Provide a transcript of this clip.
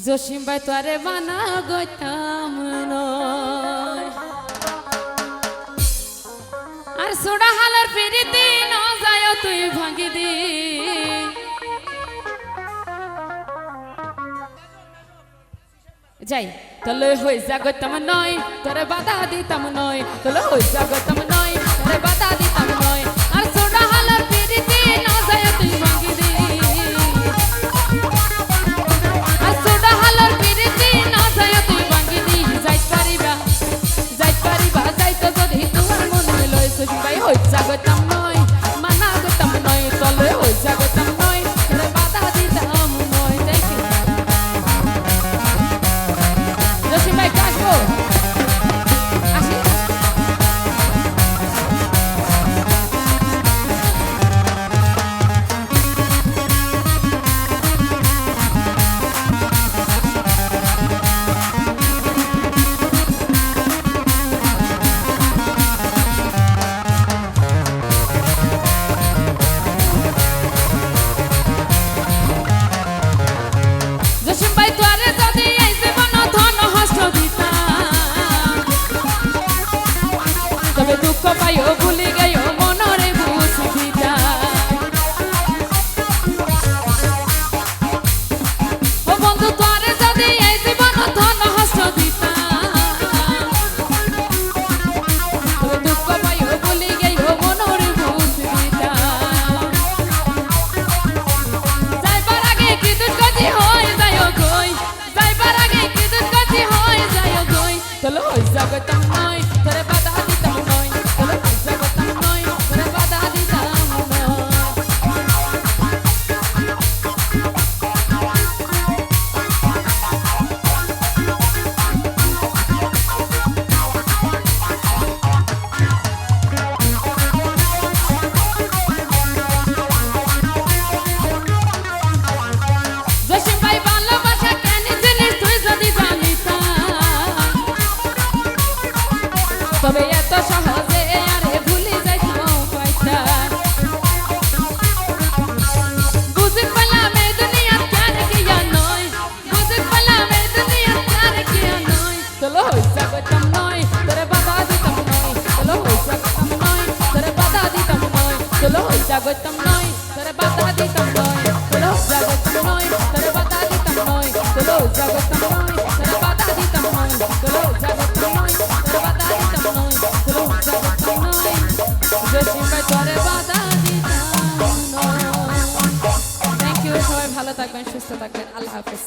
জসিম ভাই তোরে মানা গইতাম নয় আর সোডা হালার ফিরিতে ন যায় তুই ভাঙি দি যাই তলে হই জাগতাম নয় তোরে বাধা দিতাম নয় তলে হই জাগতাম নয় তোরে বাধা দিতাম নয় আর সোডা হালার ফিরিতে ন যায় তুই ভাঙি দি আর সোডা হালার ফিরিতে ন যায় তুই ভাঙি দি যাই পারিবা যাই তো যদি তোমার মনে লয় সুজি ভাই হই জাগতাম নয় মানা গতাম নয় তলে হই জাগতাম নয় তোরে বাধা দিতাম নয় দেখি জসিম ভাই কাশবো আসি জসিম ভাই তোরে যদি এই জীবন ধন হস্ত দিতাম তবে দুঃখ পাইও ভুলি গেও মনরে বুঝ দিতাম ও বন্ধু তোরে যদি এই জীবন ধন হস্ত দিতাম তবে দুঃখ পাইও ভুলি গেও মনরে বুঝ দিতাম যাইবার আগে কি দুর্গতি হয় যায় গই যাইবার আগে কি দুর্গতি হয় যায় গই চলো হই জাগতাম নয় তোরে বাধা দিতাম নয় চলো হই জাগতাম নয় তোরে বাধা দিতাম নয় জসিম ভাই ভালোবাসা কেন জিনিস তুই যদি জানিতাম তবে এত সহজে আরে ভুলে যাইতাম কয়টা বুঝতে পারলাম এই দুনিয়া প্যার কিয়া নয় বুঝতে পারলাম এই দুনিয়া প্যার কিয়া নয় চলো হই জাগতাম নয় তোরে বাধা দিতাম নয় চলো হই জাগতাম নয় তোরে বাধা দিতাম নয় চলো হই জাগতাম নয় তোরে বাধা দিতাম নয় চলো জাগতাম নয় তোরে বাধা দিতাম নয় চলো জাগতাম নয় তোরে বাধা দিতাম নয় চলো জাগতাম নয় তোরে বাধা দিতাম নয় চলো জাগতাম নয় জসিম ভাই তোরে বাধা দিতাম নয় থ্যাংক ইউ সবাই ভালো থাকবেন সুস্থ থাকবেন আল্লাহ হাফেজ